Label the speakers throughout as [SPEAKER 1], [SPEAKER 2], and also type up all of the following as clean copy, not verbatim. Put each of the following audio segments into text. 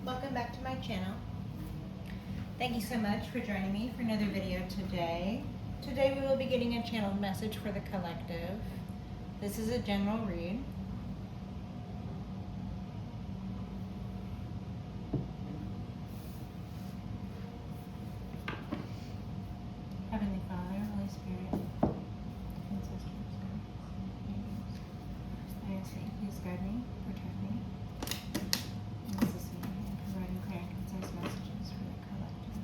[SPEAKER 1] Welcome back to my channel. Thank you so much for joining me for another video today. Today we will be getting a channeled message for the collective. This is a general read. Heavenly Father, Holy Spirit, ancestors, angels, I ask that you please guide me, protect me, and assist me in providing clear and concise messages for the collective.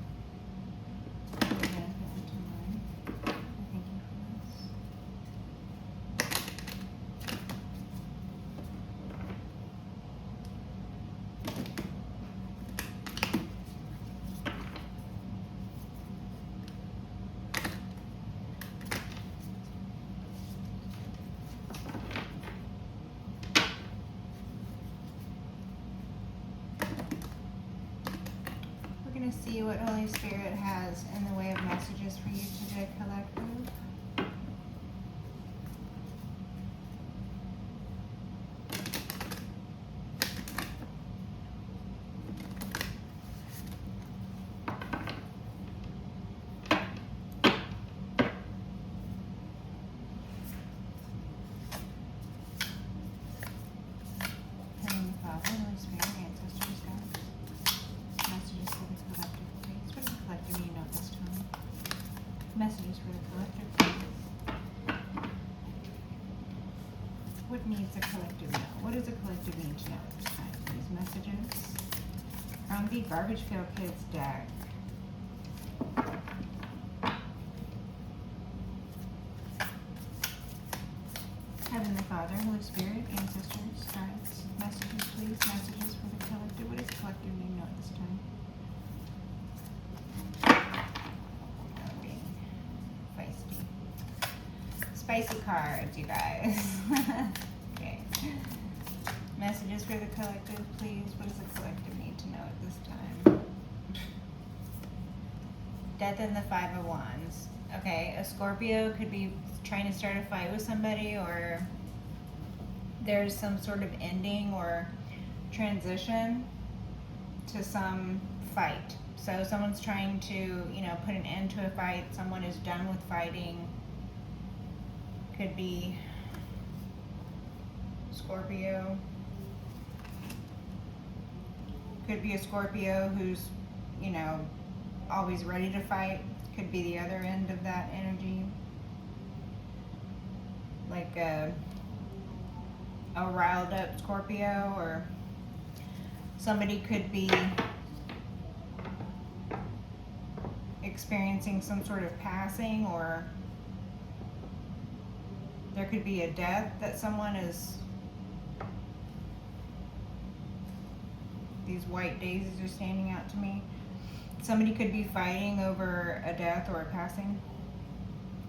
[SPEAKER 1] For the benefit and to mine. I thank you for this. We're going to see what Holy Spirit has in the way of messages for you today, collective. Heavenly Father, Holy Spirit, ancestors, guides, messages for the collective, please. What does the collective need to know this time? Messages for the collective, please. What needs the collective know? What does the collective need to know this time, please? Messages from the Garbage Pail Kids deck. Heavenly Father, Holy Spirit, ancestors, guides, messages, please. Messages for the collective. What does the collective need to know this time? Oh, being feisty. Spicy cards, you guys. Okay. Messages for the collective, please. What does the collective need to know at this time? Death and the Five of Wands. Okay, a Scorpio could be trying to start a fight with somebody, or there's some sort of ending or transition to some fight. So someone's trying to, put an end to a fight. Someone is done with fighting. Could be Scorpio. Could be a Scorpio who's, always ready to fight. Could be the other end of that energy. Like a riled up Scorpio, or somebody could be experiencing some sort of passing, or there could be a death that someone is. These white daisies are standing out to me. Somebody could be fighting over a death or a passing.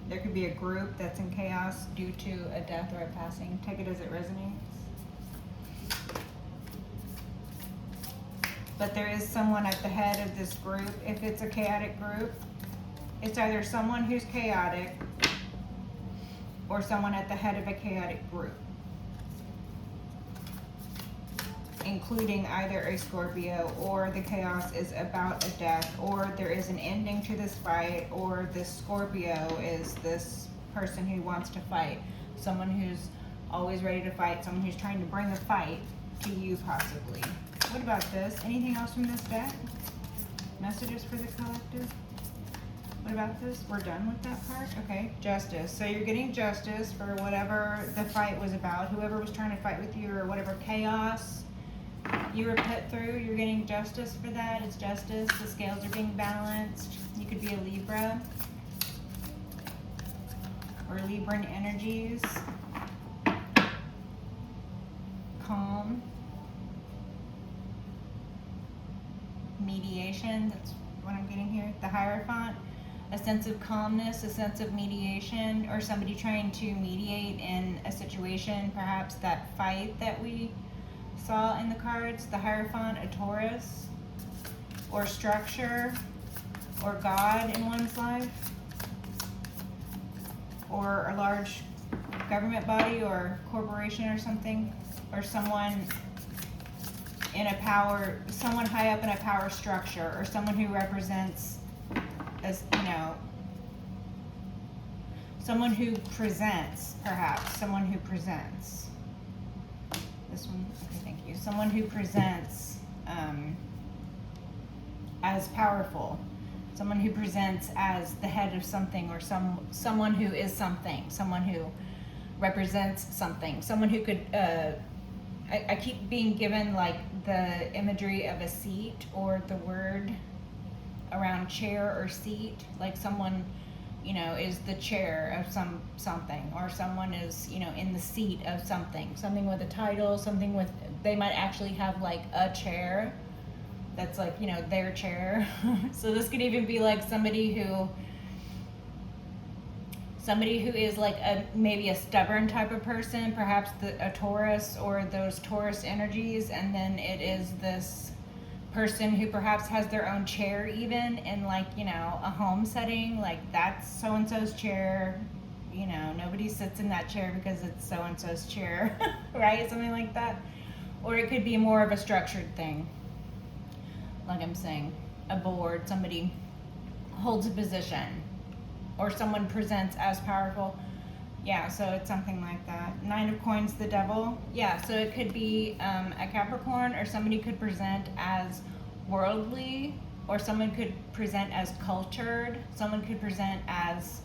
[SPEAKER 1] There could be a group that's in chaos due to a death or a passing. Take it as it resonates. But there is someone at the head of this group. If it's a chaotic group, it's either someone who's chaotic or someone at the head of a chaotic group, including either a Scorpio, or the chaos is about a death, or there is an ending to this fight, or this Scorpio is this person who wants to fight, someone who's always ready to fight, someone who's trying to bring a fight to you possibly. What about this? Anything else from this deck? Messages for the collective? What about this? We're done with that part? Okay, justice. So you're getting justice for whatever the fight was about, whoever was trying to fight with you, or whatever chaos you were put through. You're getting justice for that. It's justice. The scales are being balanced. You could be a Libra or Libran energies. Calm. Mediation. That's what I'm getting here. The Hierophant. A sense of calmness, a sense of mediation, or somebody trying to mediate in a situation, perhaps that fight that we saw in the cards. The Hierophant, a Taurus, or structure, or God in one's life, or a large government body or corporation or something, or someone in a power, someone high up in a power structure, or someone who represents, as you know, someone who presents, perhaps someone who presents. This one, okay, thank you. Someone who presents as powerful. Someone who presents as the head of something, or someone who is something. Someone who represents something. Someone who could. I keep being given like the imagery of a seat, or the word around chair or seat, like someone, you know, is the chair of something, or someone is, you know, in the seat of something with a title, something with, they might actually have like a chair that's like, you know, their chair. So this could even be like somebody who is like maybe a stubborn type of person, perhaps a Taurus, or those Taurus energies, and then it is this person who perhaps has their own chair, even in like, you know, a home setting, like that's so-and-so's chair, you know, nobody sits in that chair because it's so-and-so's chair, right? Something like that. Or it could be more of a structured thing, like I'm saying, a board, somebody holds a position, or someone presents as powerful. Yeah, so it's something like that. 9 of Coins, the Devil. Yeah, so it could be a Capricorn, or somebody could present as worldly, or someone could present as cultured. Someone could present as,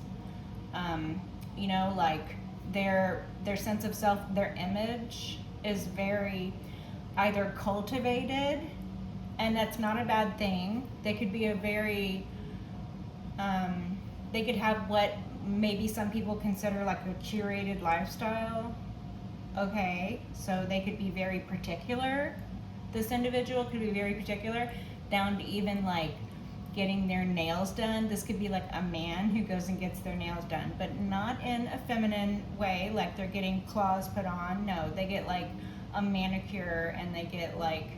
[SPEAKER 1] you know, like their sense of self, their image is very either cultivated, and that's not a bad thing. They could be a very, they could have what maybe some people consider like a curated lifestyle. Okay, so they could be very particular. This individual could be very particular, down to even like getting their nails done. This could be like a man who goes and gets their nails done, but not in a feminine way, like they're getting claws put on. No, they get like a manicure, and they get like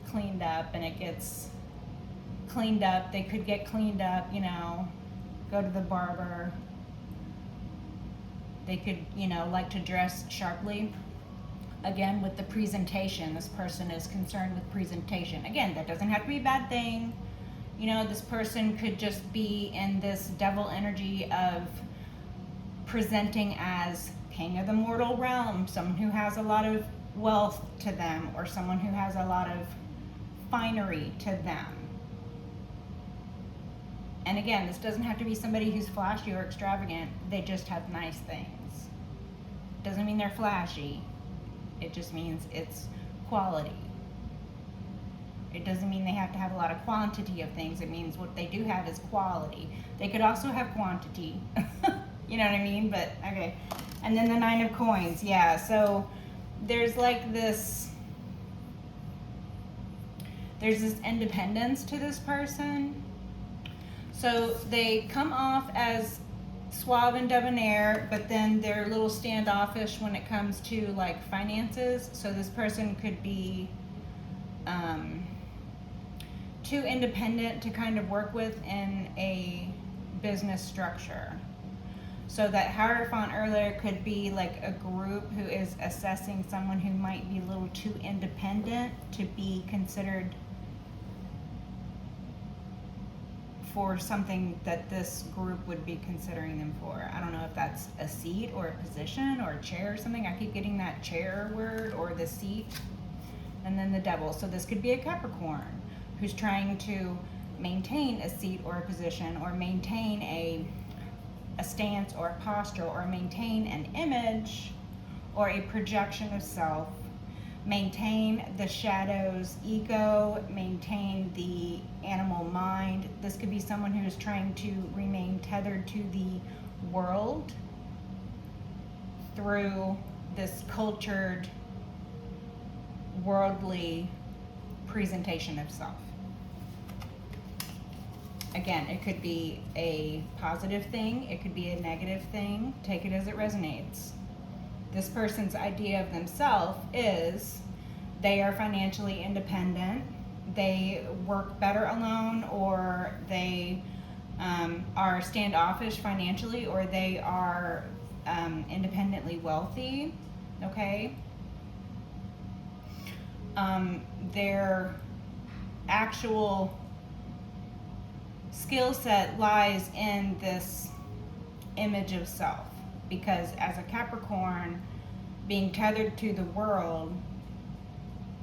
[SPEAKER 1] cleaned up, and it gets cleaned up. They could get cleaned up, you know, go to the barber. They could, you know, like to dress sharply. Again, with the presentation, this person is concerned with presentation. Again, that doesn't have to be a bad thing. You know, this person could just be in this devil energy of presenting as king of the mortal realm, someone who has a lot of wealth to them, or someone who has a lot of finery to them. And again, this doesn't have to be somebody who's flashy or extravagant. They just have nice things. Doesn't mean they're flashy. It just means it's quality. It doesn't mean they have to have a lot of quantity of things. It means what they do have is quality. They could also have quantity. You know what I mean? But, okay. And then the 9 of Coins. Yeah, so there's like this, there's this independence to this person. So they come off as suave and debonair, but then they're a little standoffish when it comes to like finances. So this person could be too independent to kind of work with in a business structure. So that Hierophant earlier could be like a group who is assessing someone who might be a little too independent to be considered for something that this group would be considering them for. I don't know if that's a seat or a position or a chair or something. I keep getting that chair word, or the seat. And then the Devil. So this could be a Capricorn who's trying to maintain a seat or a position, or maintain a stance or a posture, or maintain an image or a projection of self, maintain the shadow's ego, maintain the animal mind. This could be someone who is trying to remain tethered to the world through this cultured, worldly presentation of self. Again, it could be a positive thing, it could be a negative thing. Take it as it resonates. This person's idea of themselves is they are financially independent, they work better alone, or they are standoffish financially, or they are independently wealthy, okay? their actual skill set lies in this image of self. Because as a Capricorn, being tethered to the world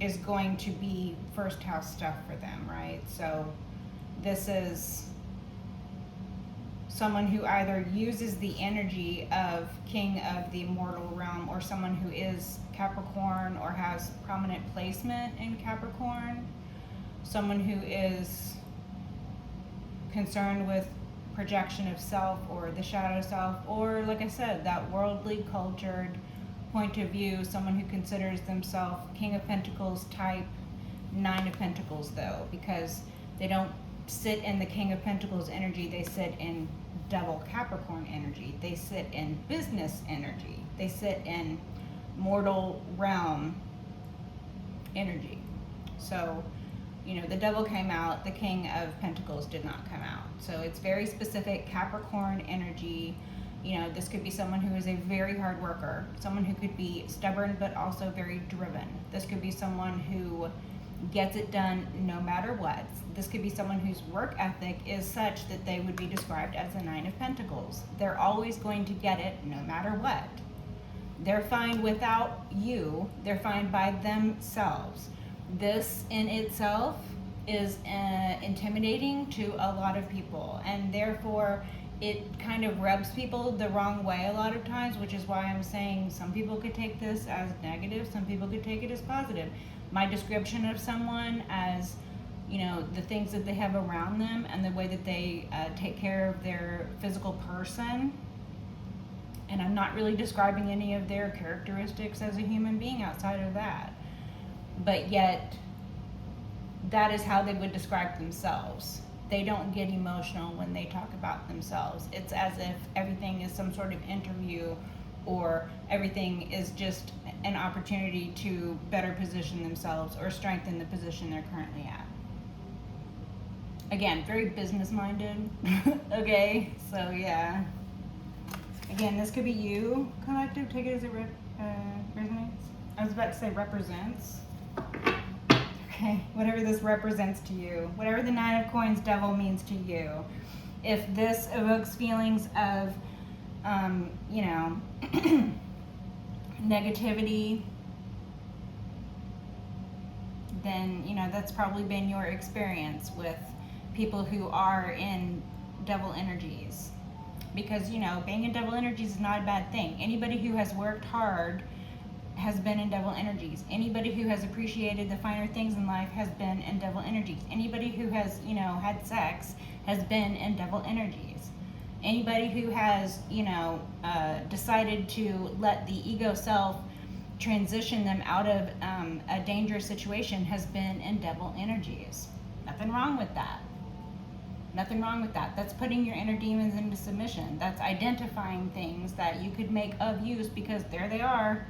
[SPEAKER 1] is going to be first house stuff for them, right? So this is someone who either uses the energy of king of the mortal realm, or someone who is Capricorn or has prominent placement in Capricorn, someone who is concerned with projection of self or the shadow self, or like I said, that worldly cultured point of view, someone who considers themselves King of Pentacles type, Nine of Pentacles though, because they don't sit in the King of Pentacles energy, they sit in Devil Capricorn energy, they sit in business energy, they sit in mortal realm energy. So, you know, the Devil came out, the King of Pentacles did not come out. So it's very specific Capricorn energy. You know, this could be someone who is a very hard worker, someone who could be stubborn but also very driven. This could be someone who gets it done no matter what. This could be someone whose work ethic is such that they would be described as a Nine of Pentacles. They're always going to get it no matter what. They're fine without you. They're fine by themselves. This in itself is intimidating to a lot of people, and therefore it kind of rubs people the wrong way a lot of times, which is why I'm saying some people could take this as negative, some people could take it as positive. My description of someone as, you know, the things that they have around them and the way that they take care of their physical person, and I'm not really describing any of their characteristics as a human being outside of that, but yet that is how they would describe themselves. They don't get emotional when they talk about themselves. It's as if everything is some sort of interview, or everything is just an opportunity to better position themselves or strengthen the position they're currently at. Again, very business minded. Okay, so yeah. Again, this could be you, collective. Take it as it resonates. I was about to say represents. Okay, whatever this represents to you, whatever the Nine of Coins Devil means to you. If this evokes feelings of, you know, negativity, then, you know, that's probably been your experience with people who are in devil energies. Because, you know, being in devil energies is not a bad thing. Anybody who has worked hard has been in devil energies. Anybody who has appreciated the finer things in life has been in devil energies. Anybody who has, you know, had sex has been in devil energies. Anybody who has, you know, decided to let the ego self transition them out of a dangerous situation has been in devil energies. Nothing wrong with that. Nothing wrong with that. That's putting your inner demons into submission. That's identifying things that you could make of use, because there they are.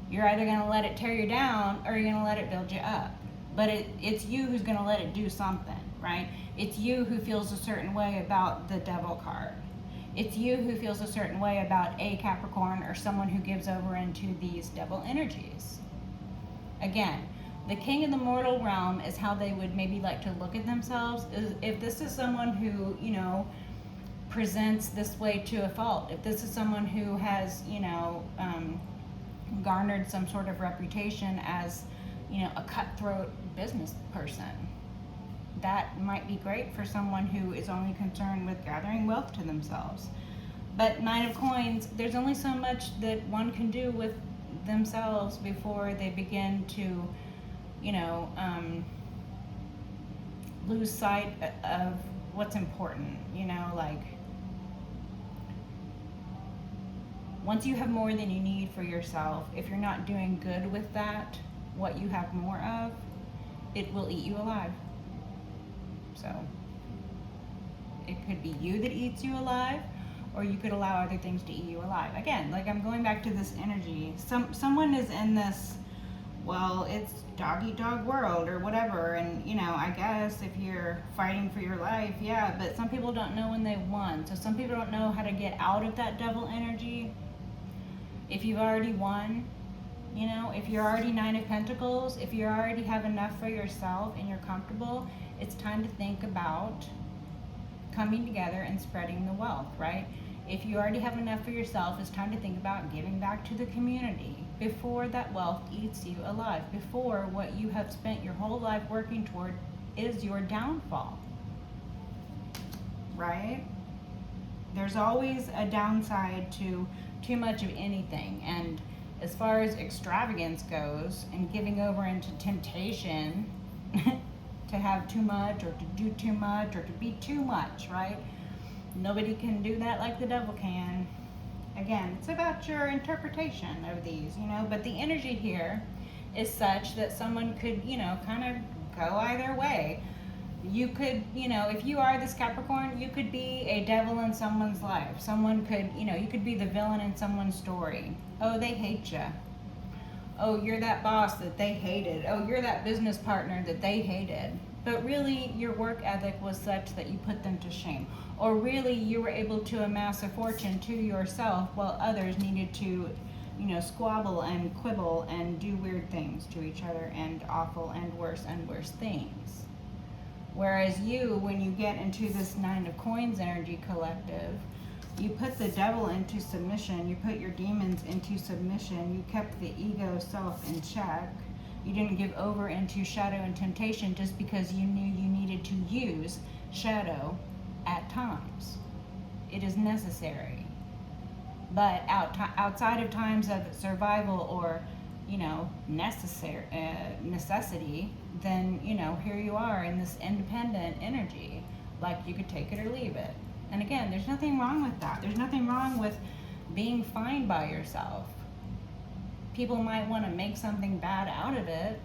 [SPEAKER 1] You're either going to let it tear you down or you're going to let it build you up. But it's you who's going to let it do something, right? It's you who feels a certain way about the Devil card. It's you who feels a certain way about a Capricorn or someone who gives over into these devil energies. Again, the king of the mortal realm is how they would maybe like to look at themselves. If this is someone who, you know, presents this way to a fault, if this is someone who has, you know, garnered some sort of reputation as, you know, a cutthroat business person, that might be great for someone who is only concerned with gathering wealth to themselves. But Nine of Coins, there's only so much that one can do with themselves before they begin to, you know, lose sight of what's important. You know, like, once you have more than you need for yourself, if you're not doing good with that, what you have more of, it will eat you alive. So it could be you that eats you alive, or you could allow other things to eat you alive. Again, like, I'm going back to this energy. Someone is in this, well, it's dog eat dog world or whatever, and, you know, I guess if you're fighting for your life, yeah, but some people don't know when they won. So some people don't know how to get out of that devil energy. If you've already won, You know, if you're already Nine of Pentacles, if you already have enough for yourself and you're comfortable, it's time to think about coming together and spreading the wealth, right? If you already have enough for yourself, it's time to think about giving back to the community before that wealth eats you alive, before what you have spent your whole life working toward is your downfall, right? There's always a downside to too much of anything. And as far as extravagance goes and giving over into temptation to have too much or to do too much or to be too much, right? Nobody can do that like the devil can. Again, it's about your interpretation of these, you know, but the energy here is such that someone could, you know, kind of go either way. You could, you know, if you are this Capricorn, you could be a devil in someone's life. Someone could, you know, you could be the villain in someone's story. Oh, they hate you. Oh, you're that boss that they hated. Oh, you're that business partner that they hated. But really, your work ethic was such that you put them to shame. Or really, you were able to amass a fortune to yourself while others needed to, you know, squabble and quibble and do weird things to each other and awful and worse things. Whereas you, when you get into this Nine of Coins energy collective, you put the devil into submission, you put your demons into submission, you kept the ego self in check. You didn't give over into shadow and temptation just because you knew you needed to use shadow at times. It is necessary. But outside of times of survival or, you know, necessity, then, you know, here you are in this independent energy. Like you could take it or leave it. And again, there's nothing wrong with that. There's nothing wrong with being fine by yourself. People might want to make something bad out of it.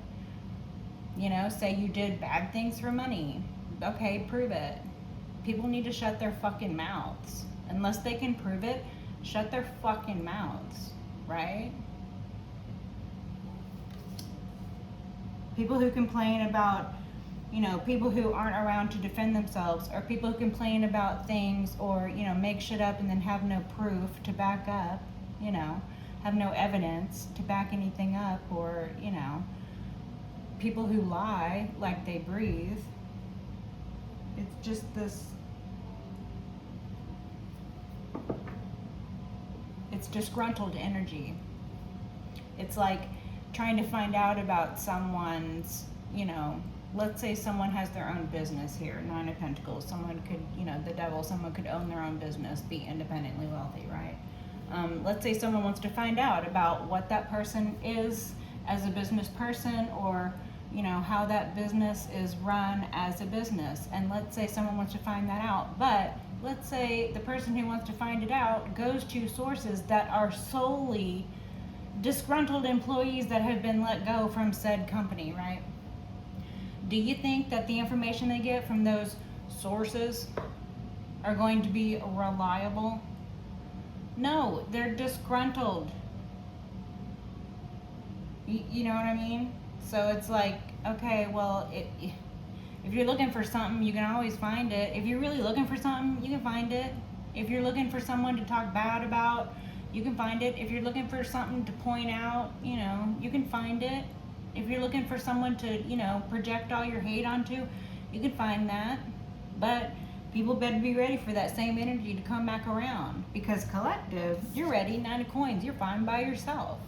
[SPEAKER 1] You know, say you did bad things for money. Okay, prove it. People need to shut their fucking mouths. Unless they can prove it, shut their fucking mouths, right? People who complain about, you know, people who aren't around to defend themselves, or people who complain about things or, you know, make shit up and then have no proof to back up, you know, have no evidence to back anything up, or, you know, people who lie like they breathe. It's just this, it's disgruntled energy. It's like trying to find out about someone's, you know, let's say someone has their own business here, Nine of Pentacles. Someone could, you know, the devil, someone could own their own business, be independently wealthy, right? Let's say someone wants to find out about what that person is as a business person, or, you know, how that business is run as a business. And let's say someone wants to find that out, but let's say the person who wants to find it out goes to sources that are solely disgruntled employees that have been let go from said company, right? Do you think that the information they get from those sources are going to be reliable? No, they're disgruntled. You know what I mean? So it's like, okay, well, if you're looking for something, you can always find it. If you're really looking for something, you can find it. If you're looking for someone to talk bad about, you can find it. If you're looking for something to point out, you know, you can find it. If you're looking for someone to, you know, project all your hate onto, you can find that. But people better be ready for that same energy to come back around. Because collective, you're ready, Nine of Coins, you're fine by yourself.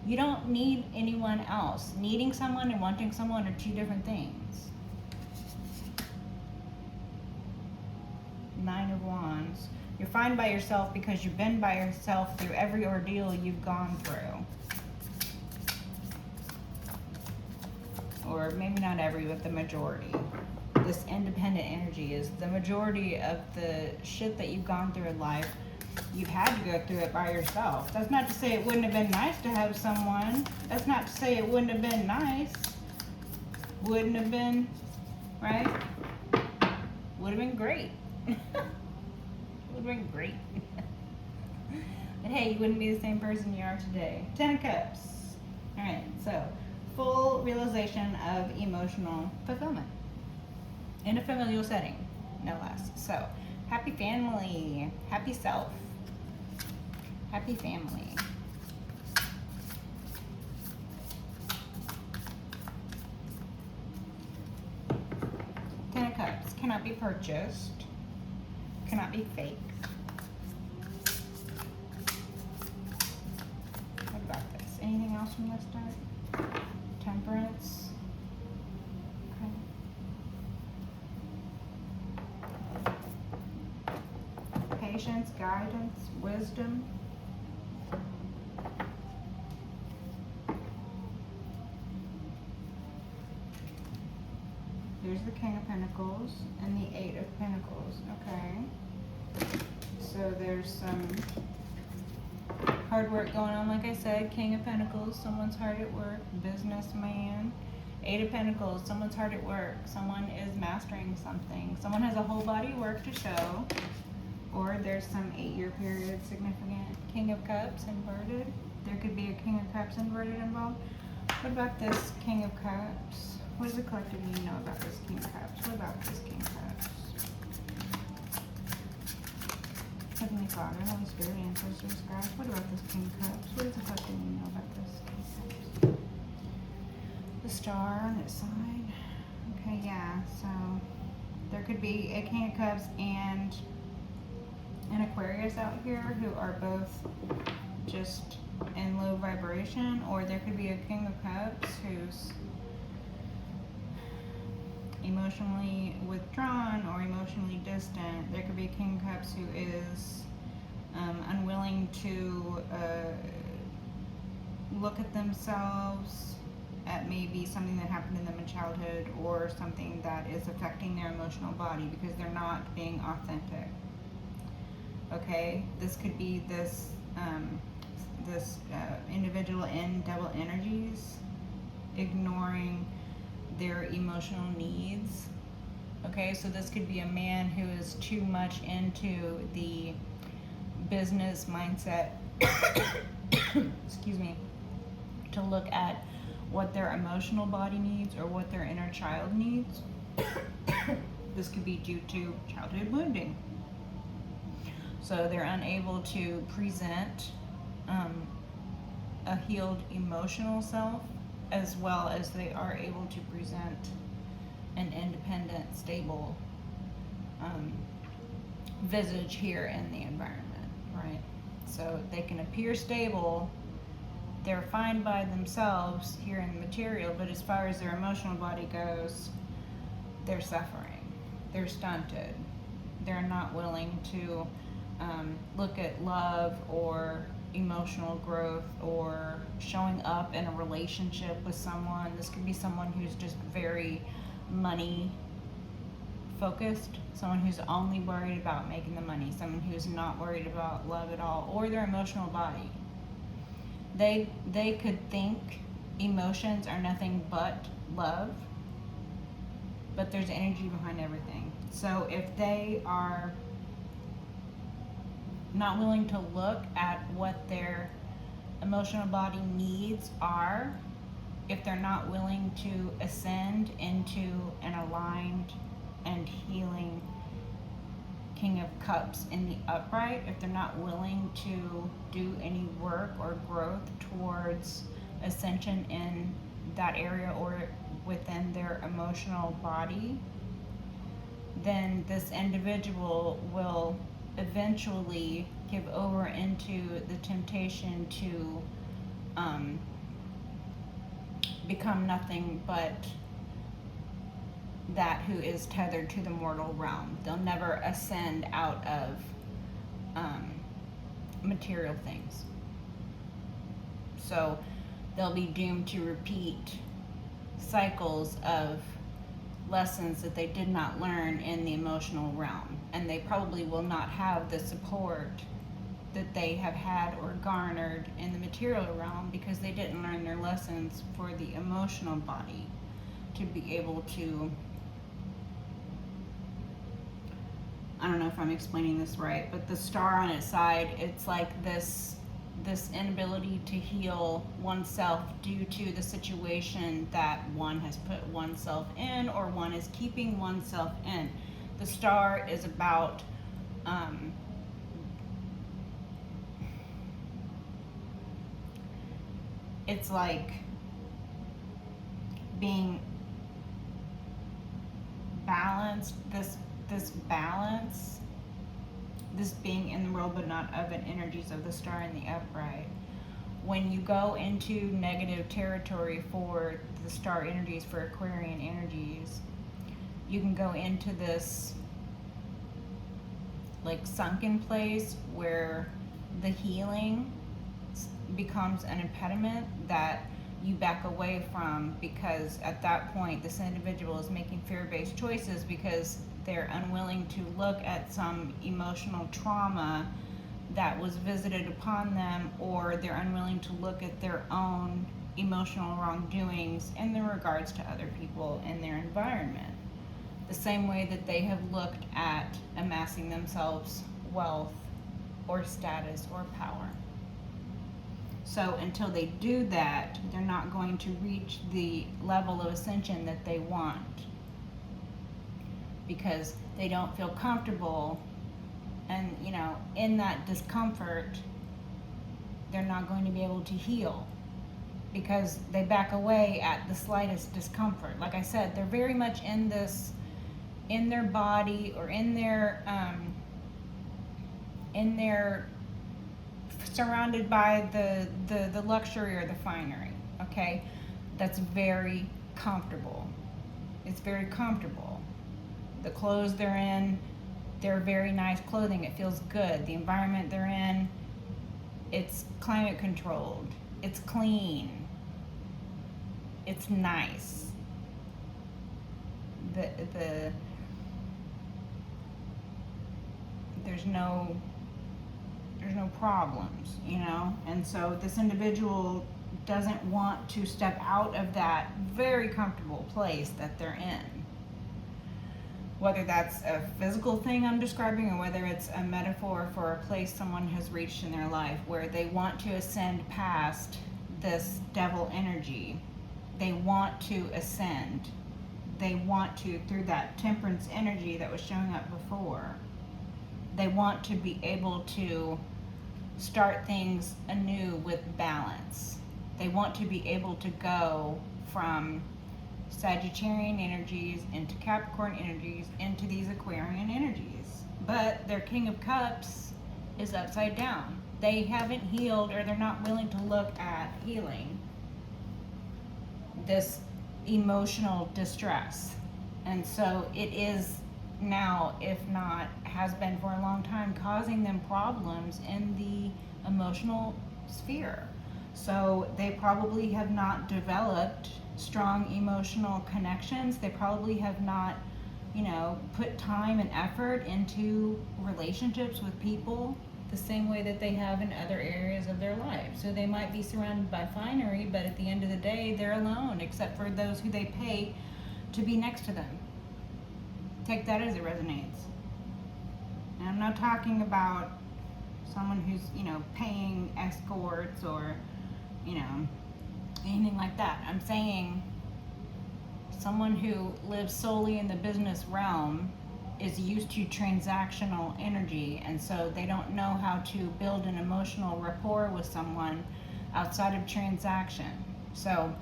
[SPEAKER 1] You don't need anyone else. Needing someone and wanting someone are two different things. Nine of Wands. You're fine by yourself because you've been by yourself through every ordeal you've gone through. Or maybe not every, but the majority. This independent energy is the majority of the shit that you've gone through in life. You've had to go through it by yourself. That's not to say it wouldn't have been nice to have someone. That's not to say it wouldn't have been nice. Wouldn't have been, right? Would have been great. Would have been great. But hey, you wouldn't be the same person you are today. 10 of Cups. Alright, so full realization of emotional fulfillment in a familial setting, no less. So, happy family, happy self, happy family. cannot be purchased, cannot be fake. What about this? Anything else from this deck? Temperance. Okay. Patience, guidance, wisdom. There's the King of Pentacles and the Eight of Pentacles. Okay. So there's some hard work going on, like I said. King of Pentacles, someone's hard at work. Businessman. Eight of Pentacles, someone's hard at work. Someone is mastering something. Someone has a whole body of work to show. Or there's some 8-year period significant. King of Cups inverted. There could be a King of Cups inverted involved. What about this King of Cups? What does the collective need to know about this King of Cups? What about this King of Cups? Heavenly Father, Holy Spirit, Ancestors, God. What about this King of Cups? What does the collective need to know about this King of Cups? The Star on its side. Okay, yeah, so there could be a King of Cups and an Aquarius out here who are both just in low vibration, or there could be a King of Cups who's emotionally withdrawn or emotionally distant. There could be a King of Cups who is unwilling to look at themselves at maybe something that happened to them in childhood or something that is affecting their emotional body because they're not being authentic. Okay, this could be this individual in double energies, ignoring their emotional needs. Okay, so this could be a man who is too much into the business mindset, excuse me, to look at what their emotional body needs or what their inner child needs. This could be due to childhood wounding. So they're unable to present a healed emotional self, as well as they are able to present an independent, stable visage here in the environment, right? So they can appear stable, they're fine by themselves here in the material, but as far as their emotional body goes, they're suffering, they're stunted, they're not willing to look at love or emotional growth or showing up in a relationship with someone. This could be someone who's just very money focused, someone who's only worried about making the money, someone who's not worried about love at all, or their emotional body. They could think emotions are nothing but love, but there's energy behind everything. So if they are not willing to look at what their emotional body needs are, if they're not willing to ascend into an aligned and healing King of Cups in the upright, if they're not willing to do any work or growth towards ascension in that area or within their emotional body, then this individual will eventually give over into the temptation to become nothing but that who is tethered to the mortal realm. They'll never ascend out of material things. So they'll be doomed to repeat cycles of lessons that they did not learn in the emotional realm, and they probably will not have the support that they have had or garnered in the material realm because they didn't learn their lessons for the emotional body to be able to, I don't know if I'm explaining this right, but the star on its side, it's like this inability to heal oneself due to the situation that one has put oneself in or one is keeping oneself in. The star is about it's like being balanced, this balance, this being in the world but not of it, energies of the star and the upright. When you go into negative territory for the star energies, for Aquarian energies, you can go into this like sunken place where the healing becomes an impediment that you back away from, because at that point this individual is making fear-based choices because they're unwilling to look at some emotional trauma that was visited upon them, or they're unwilling to look at their own emotional wrongdoings in their regards to other people in their environment. The same way that they have looked at amassing themselves wealth or status or power. So until they do that, they're not going to reach the level of ascension that they want, because they don't feel comfortable, and in that discomfort they're not going to be able to heal, because they back away at the slightest discomfort. Like I said, they're very much in this, in their body, or in their surrounded by the luxury or the finery, okay? That's very comfortable. It's very comfortable. The clothes they're in, they're very nice clothing. It feels good. The environment they're in, it's climate controlled. It's clean. It's nice. There's no problems, and so this individual doesn't want to step out of that very comfortable place that they're in. Whether that's a physical thing I'm describing, or whether it's a metaphor for a place someone has reached in their life where they want to ascend past this devil energy. They want to ascend. They want to, through that temperance energy that was showing up before, they want to be able to start things anew with balance. They want to be able to go from Sagittarian energies into Capricorn energies into these Aquarian energies. But their King of Cups is upside down. They haven't healed, or they're not willing to look at healing this emotional distress. And so it is now, if not has been for a long time, causing them problems in the emotional sphere. So they probably have not developed strong emotional connections. They probably have not, put time and effort into relationships with people the same way that they have in other areas of their life. So they might be surrounded by finery, but at the end of the day, they're alone, except for those who they pay to be next to them. Take that as it resonates. And I'm not talking about someone who's, paying escorts or, anything like that. I'm saying someone who lives solely in the business realm is used to transactional energy, and so they don't know how to build an emotional rapport with someone outside of transaction. So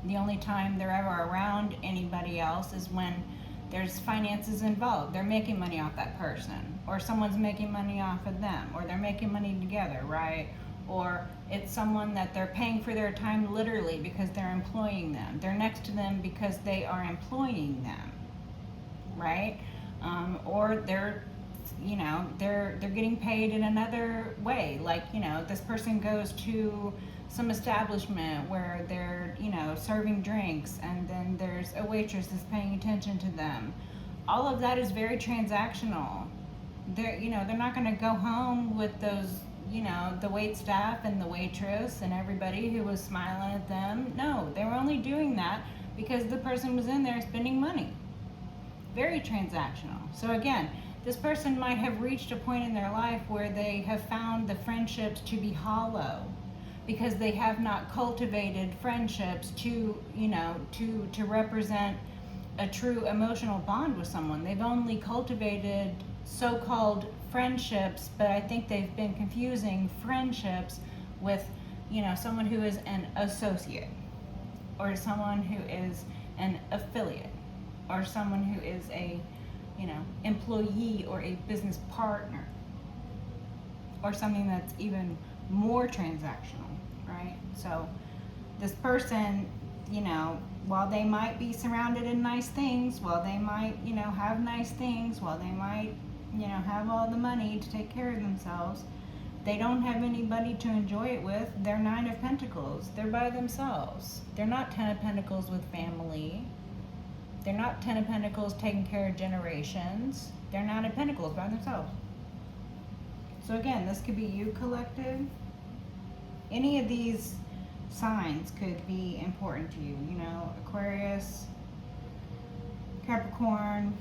[SPEAKER 1] the only time they're ever around anybody else is when there's finances involved. They're making money off that person, or someone's making money off of them, or they're making money together, right? Or it's someone that they're paying for their time literally because they're employing them. They're next to them because they are employing them, right? Or they're getting paid in another way. Like, this person goes to some establishment where they're, serving drinks, and then there's a waitress that's paying attention to them. All of that is very transactional. They're not going to go home with those, the wait staff and the waitress and everybody who was smiling at them. No, they were only doing that because the person was in there spending money. Very transactional. So again, this person might have reached a point in their life where they have found the friendships to be hollow, because they have not cultivated friendships to represent a true emotional bond with someone. They've only cultivated so-called friendships, but I think they've been confusing friendships with, someone who is an associate or someone who is an affiliate. or someone who is a, employee or a business partner, or something that's even more transactional, right? So this person, while they might be surrounded in nice things, while they might, have nice things, while they might, have all the money to take care of themselves, they don't have anybody to enjoy it with. They're 9 of Pentacles. They're by themselves. They're not 10 of Pentacles with family. They're not 10 of Pentacles taking care of generations. They're 9 of Pentacles by themselves. So again, this could be you, collective. Any of these signs could be important to you. Aquarius, Capricorn.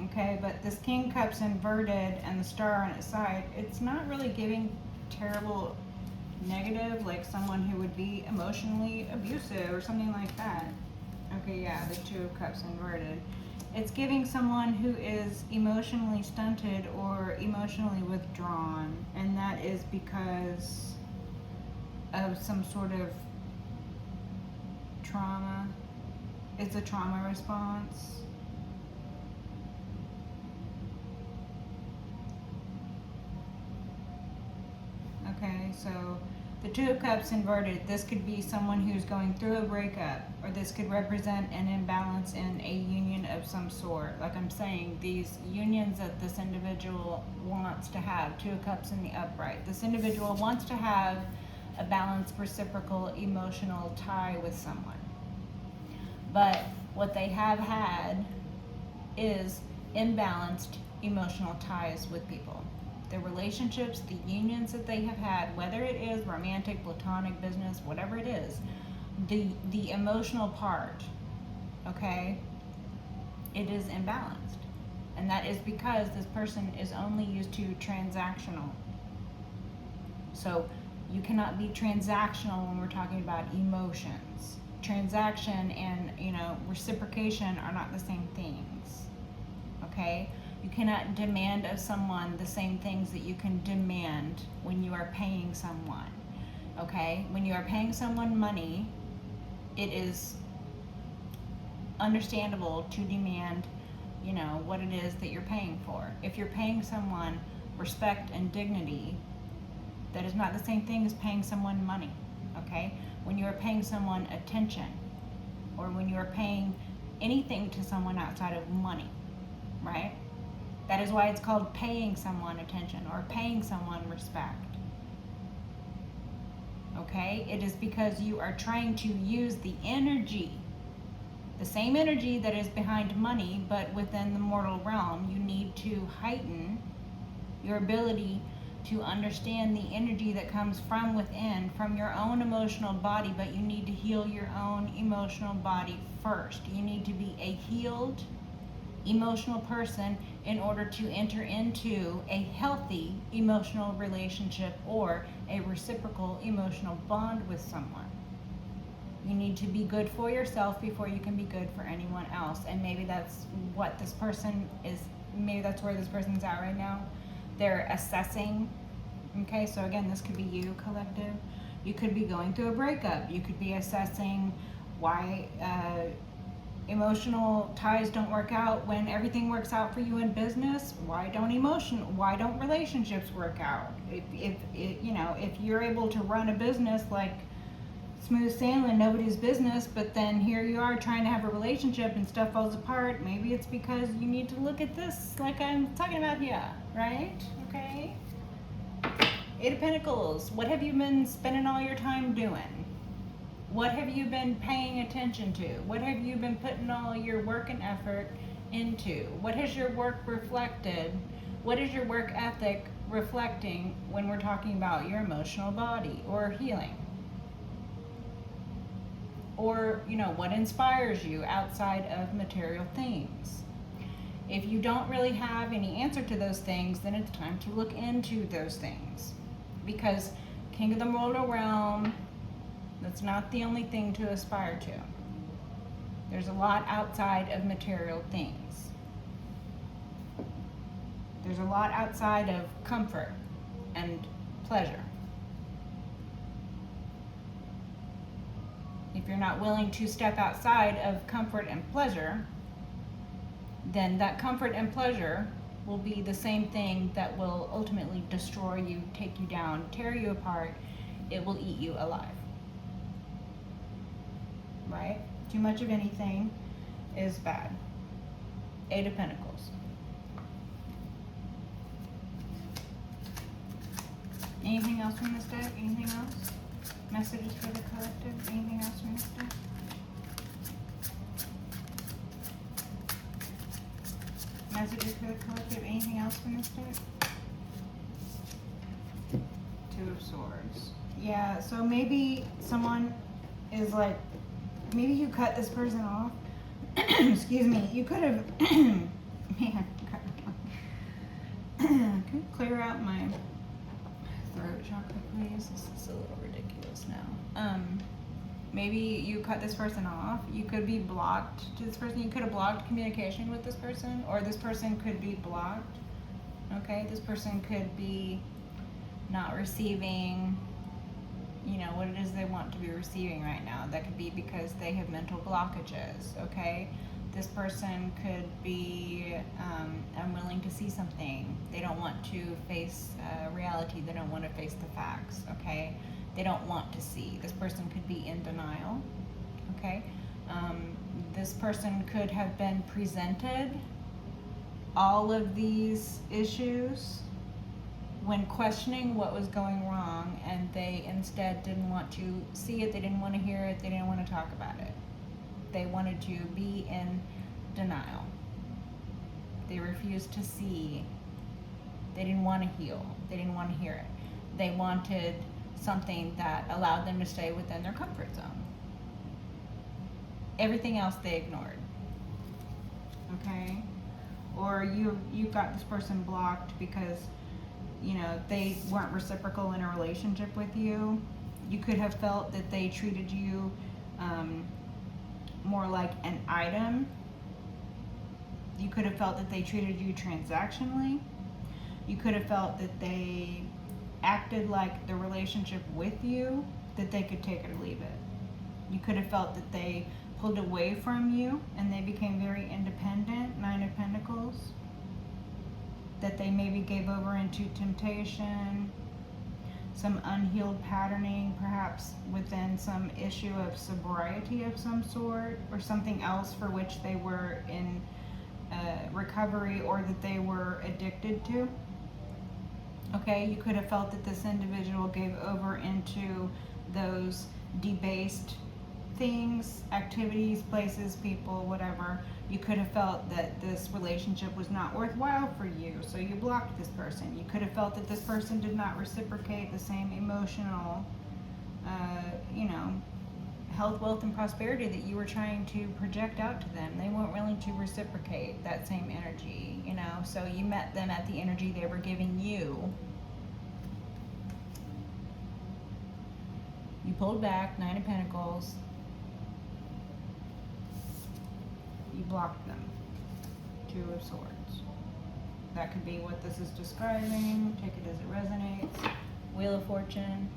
[SPEAKER 1] Okay, but this King Cups inverted and the star on its side, it's not really giving terrible negative, like someone who would be emotionally abusive or something like that. Okay, yeah, the 2 of Cups inverted. It's giving someone who is emotionally stunted or emotionally withdrawn, and that is because of some sort of trauma. It's a trauma response. Okay, so the 2 of Cups inverted, this could be someone who's going through a breakup, or this could represent an imbalance in a union of some sort. Like I'm saying, these unions that this individual wants to have, 2 of Cups in the upright. This individual wants to have a balanced, reciprocal, emotional tie with someone. But what they have had is imbalanced emotional ties with people. The relationships, the unions that they have had, whether it is romantic, platonic, business, whatever it is, the emotional part, okay, it is imbalanced. And that is because this person is only used to transactional. So you cannot be transactional when we're talking about emotions. Transaction and, reciprocation are not the same things, okay? You cannot demand of someone the same things that you can demand when you are paying someone, okay? When you are paying someone money, it is understandable to demand, what it is that you're paying for. If you're paying someone respect and dignity, that is not the same thing as paying someone money, okay? When you are paying someone attention, or when you are paying anything to someone outside of money, right? That is why it's called paying someone attention or paying someone respect. Okay? It is because you are trying to use the energy, the same energy that is behind money, but within the mortal realm. You need to heighten your ability to understand the energy that comes from within, from your own emotional body, but you need to heal your own emotional body first. You need to be a healed emotional person in order to enter into a healthy emotional relationship or a reciprocal emotional bond with someone. You need to be good for yourself before you can be good for anyone else. And maybe that's what this person is, maybe that's where this person's at right now. They're assessing. Okay, so again, this could be you, collective. You could be going through a breakup. You could be assessing why emotional ties don't work out when everything works out for you in business. Why don't relationships work out? If you're able to run a business like smooth sailing, nobody's business, but then here you are trying to have a relationship and stuff falls apart, maybe it's because you need to look at this like I'm talking about here, right? Okay. 8 of Pentacles. What have you been spending all your time doing? What have you been paying attention to? What have you been putting all your work and effort into? What has your work reflected? What is your work ethic reflecting when we're talking about your emotional body or healing? Or, what inspires you outside of material things? If you don't really have any answer to those things, then it's time to look into those things. Because King of the Mortal Realm, that's not the only thing to aspire to. There's a lot outside of material things. There's a lot outside of comfort and pleasure. If you're not willing to step outside of comfort and pleasure, then that comfort and pleasure will be the same thing that will ultimately destroy you, take you down, tear you apart. It will eat you alive. Right? Too much of anything is bad. Eight of Pentacles. Anything else from this deck? Anything else? Messages for the collective? Anything else from this deck? Messages for the collective? Anything else from this deck? Two of Swords. Yeah, so maybe someone is like, maybe you cut this person off. Excuse me. You could have, man, can you clear out my throat chakra, please? This is a little ridiculous now. Maybe you cut this person off. You could be blocked to this person. You could have blocked communication with this person, or this person could be blocked. Okay, this person could be not receiving, you know, what it is they want to be receiving right now. That could be because they have mental blockages, okay? This person could be unwilling to see something. They don't want to face reality. They don't want to face the facts, okay? They don't want to see. This person could be in denial, okay? This person could have been presented all of these issues when questioning what was going wrong, and they instead didn't want to see it, they didn't want to hear it, they didn't want to talk about it. They wanted to be in denial. They refused to see. They didn't want to heal. They didn't want to hear it. They wanted something that allowed them to stay within their comfort zone. Everything else they ignored. Okay? Or you got this person blocked because, you know, they weren't reciprocal in a relationship with you. You could have felt that they treated you more like an item. You could have felt that they treated you transactionally. You could have felt that they acted like the relationship with you, that they could take it or leave it. You could have felt that they pulled away from you and they became very independent, Nine of Pentacles. That they maybe gave over into temptation, some unhealed patterning, perhaps within some issue of sobriety of some sort, or something else for which they were in recovery or that they were addicted to. Okay, you could have felt that this individual gave over into those debased things, activities, places, people, whatever. You could have felt that this relationship was not worthwhile for you, so you blocked this person. You could have felt that this person did not reciprocate the same emotional, you know, health, wealth, and prosperity that you were trying to project out to them. They weren't willing to reciprocate that same energy, you know, so you met them at the energy they were giving you. You pulled back, Nine of Pentacles. You blocked them. Two of Swords. That could be what this is describing. Take it as it resonates. Wheel of Fortune.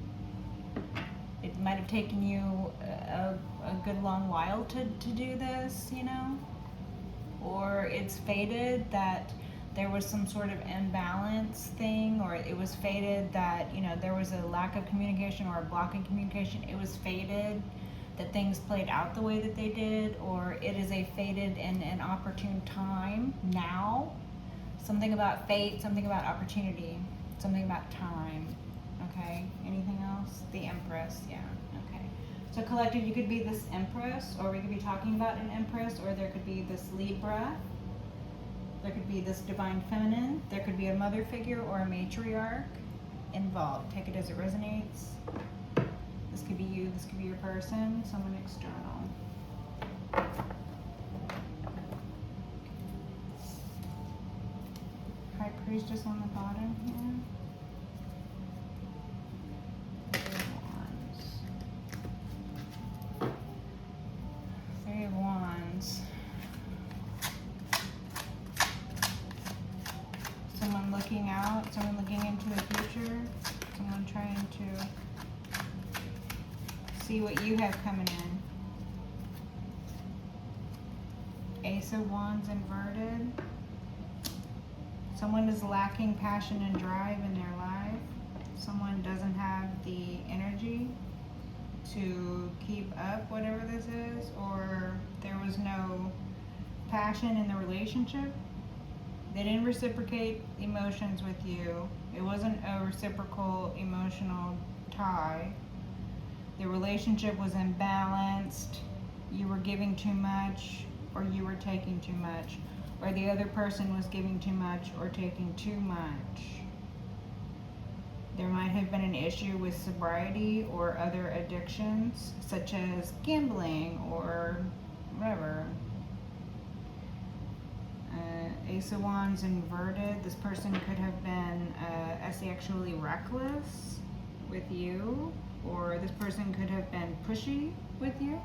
[SPEAKER 1] It might have taken you a good long while to do this, you know? Or it's fated that there was some sort of imbalance thing, or it was fated that, you know, there was a lack of communication or a block in communication. It was fated that things played out the way that they did, or it is a fated and an opportune time now. Something about fate, something about opportunity, something about time. Okay, anything else? The Empress, yeah, okay. So collective, you could be this Empress, or we could be talking about an Empress, or there could be this Libra. There could be this Divine Feminine. There could be a mother figure or a matriarch involved. Take it as it resonates. This could be you, this could be your person, someone external. High Priestess on the bottom here. Three of Wands. Someone looking out, someone looking into the future, someone trying to see what you have coming in. Ace of Wands inverted. Someone is lacking passion and drive in their life. Someone doesn't have the energy to keep up whatever this is, or there was no passion in the relationship. They didn't reciprocate emotions with you. It wasn't a reciprocal emotional tie. The relationship was imbalanced. You were giving too much, or you were taking too much, or the other person was giving too much or taking too much. There might have been an issue with sobriety or other addictions, such as gambling or whatever. Ace of Wands inverted. This person could have been sexually reckless with you, or this person could have been pushy with you.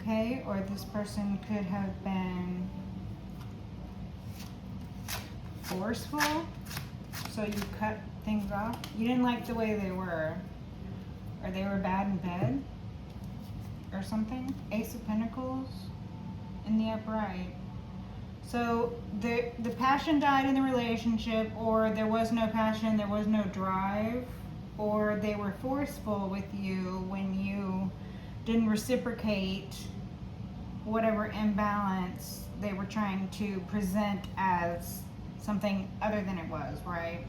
[SPEAKER 1] Okay, or this person could have been forceful, so you cut things off. You didn't like the way they were, or they were bad in bed, or something. Ace of Pentacles in the upright. So the passion died in the relationship, or there was no passion, there was no drive, or they were forceful with you when you didn't reciprocate whatever imbalance they were trying to present as something other than it was, right?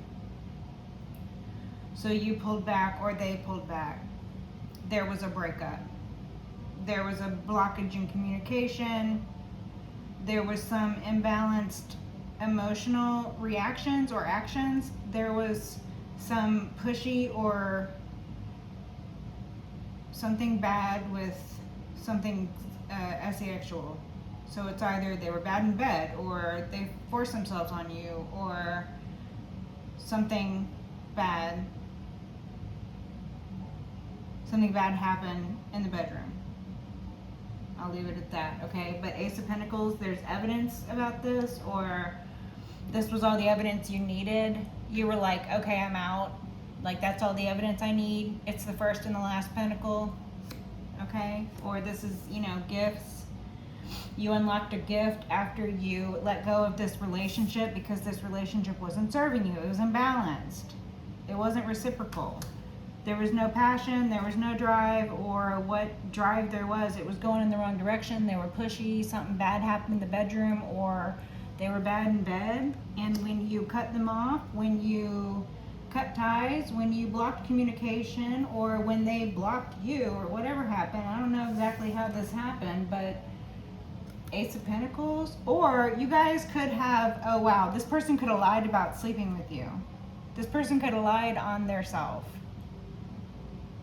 [SPEAKER 1] So you pulled back or they pulled back. There was a breakup. There was a blockage in communication. There was some imbalanced emotional reactions or actions. There was some pushy or something bad with something asexual. So it's either they were bad in bed, or they forced themselves on you, or something bad happened in the bedroom. I'll leave it at that, okay? But Ace of Pentacles, there's evidence about this, or this was all the evidence you needed. You were like, okay, I'm out. Like, that's all the evidence I need. It's the first and the last pentacle, okay? Or this is, gifts. You unlocked a gift after you let go of this relationship because this relationship wasn't serving you. It was imbalanced. It wasn't reciprocal. There was no passion, there was no drive, or what drive there was, it was going in the wrong direction. They were pushy, something bad happened in the bedroom, or they were bad in bed. And when you cut them off, when you cut ties, when you blocked communication, or when they blocked you, or whatever happened, I don't know exactly how this happened, but Ace of Pentacles, or you guys could have, oh wow, this person could have lied about sleeping with you. This person could have lied on their self.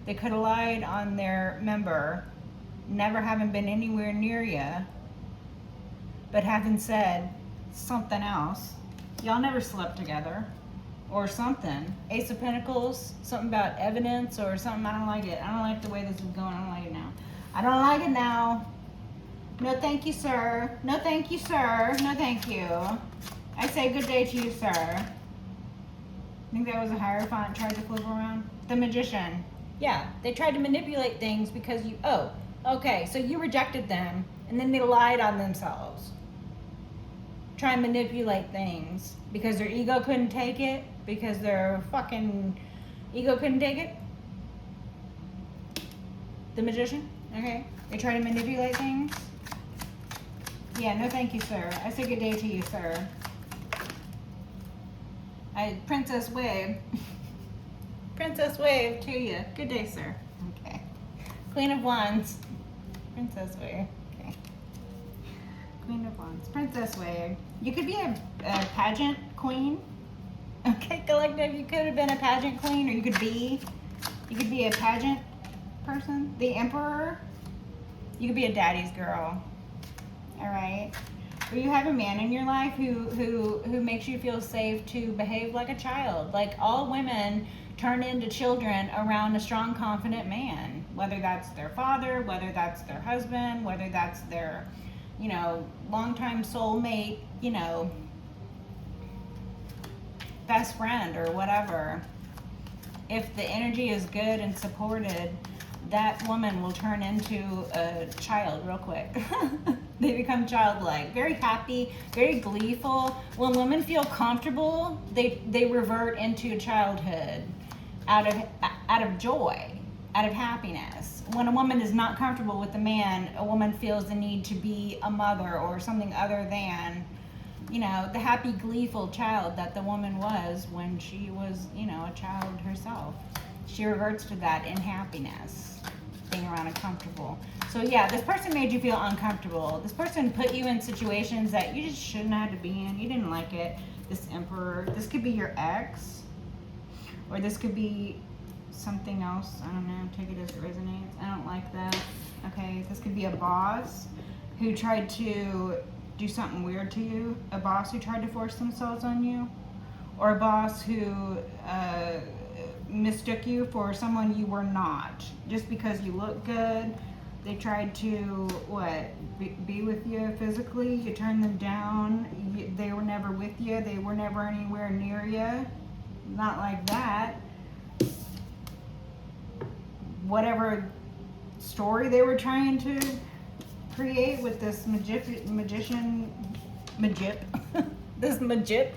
[SPEAKER 1] They could have lied on their member, never having been anywhere near you, but having said something else. Y'all never slept together, or something. Ace of Pentacles, something about evidence or something. I don't like it. I don't like the way this is going. I don't like it now. I don't like it now. No thank you, sir. No thank you, sir. No thank you. I say good day to you, sir. I think that was a Hierophant tried to flip around. The Magician. Yeah, they tried to manipulate things because you, okay, so you rejected them, and then they lied on themselves. Try and manipulate things because their ego couldn't take it, because their fucking ego couldn't take it. The Magician, okay. They try to manipulate things. Yeah, no thank you, sir. I say good day to you, sir. Princess Wave. Princess Wave to you. Good day, sir. Okay. Queen of Wands. Princess Wave. Okay. Queen of Wands. Princess Wave. You could be a pageant queen. Okay, collective. You could have been a pageant queen, or you could be a pageant person. The Emperor. You could be a daddy's girl. All right. Or you have a man in your life who makes you feel safe to behave like a child. Like, all women turn into children around a strong, confident man, whether that's their father, whether that's their husband, whether that's their, longtime soulmate, best friend or whatever. If the energy is good and supported, that woman will turn into a child real quick. They become childlike, very happy, very gleeful. When women feel comfortable, they revert into childhood out of joy, out of happiness. When a woman is not comfortable with a man, a woman feels the need to be a mother or something other than, you know, the happy, gleeful child that the woman was when she was, you know, a child herself. She reverts to that in happiness, being around and comfortable. So yeah, this person made you feel uncomfortable. This person put you in situations that you just shouldn't have to be in. You didn't like it. This emperor, this could be your ex, or this could be something else. I don't know, take it as it resonates. I don't like that. Okay, this could be a boss who tried to do something weird to you, a boss who tried to force themselves on you, or a boss who mistook you for someone you were not. Just because you look good, they tried to, be with you physically, you turned them down, they were never with you, they were never anywhere near you. Not like that. Whatever story they were trying to create with this magician, this magip.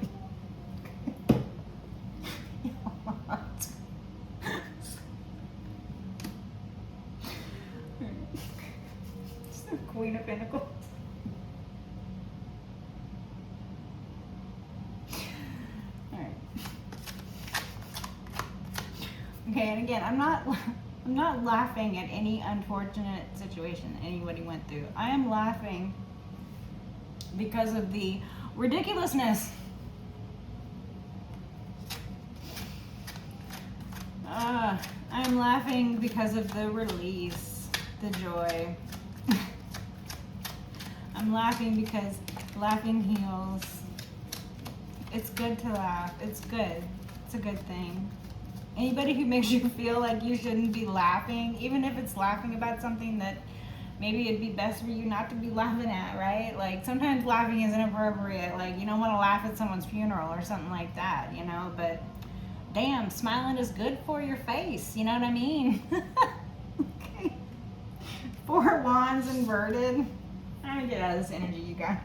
[SPEAKER 1] Queen of Pentacles. Alright. Okay, and again, I'm not laughing at any unfortunate situation anybody went through. I am laughing because of the ridiculousness. I'm laughing because of the release, the joy. I'm laughing because laughing heals. It's good to laugh. It's good. It's a good thing. Anybody who makes you feel like you shouldn't be laughing, even if it's laughing about something that maybe it'd be best for you not to be laughing at, right? Like sometimes laughing isn't appropriate. Like you don't want to laugh at someone's funeral or something like that, you know, but damn, smiling is good for your face. You know what I mean? Okay. 4 wands inverted. I'm gonna get out of this energy, you guys.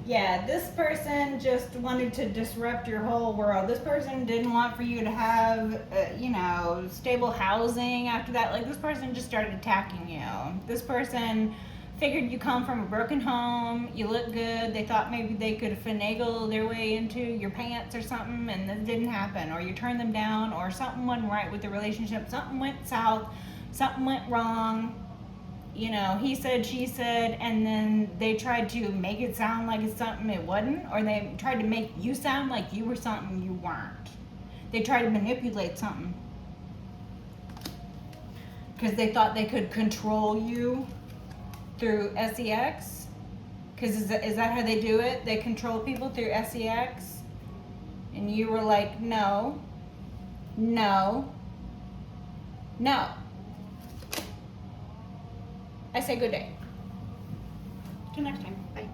[SPEAKER 1] Yeah, this person just wanted to disrupt your whole world. This person didn't want for you to have, you know, stable housing after that. Like, this person just started attacking you. This person figured you come from a broken home, you look good, they thought maybe they could finagle their way into your pants or something, and that didn't happen. Or you turned them down, or something wasn't right with the relationship, something went south, something went wrong. You know, he said, she said, and then they tried to make it sound like it's something it wasn't, or they tried to make you sound like you were something you weren't. They tried to manipulate something because they thought they could control you through sex. Because is that how they do it? They control people through sex, and you were like, no, no, no. I say good day. Till next time. Bye.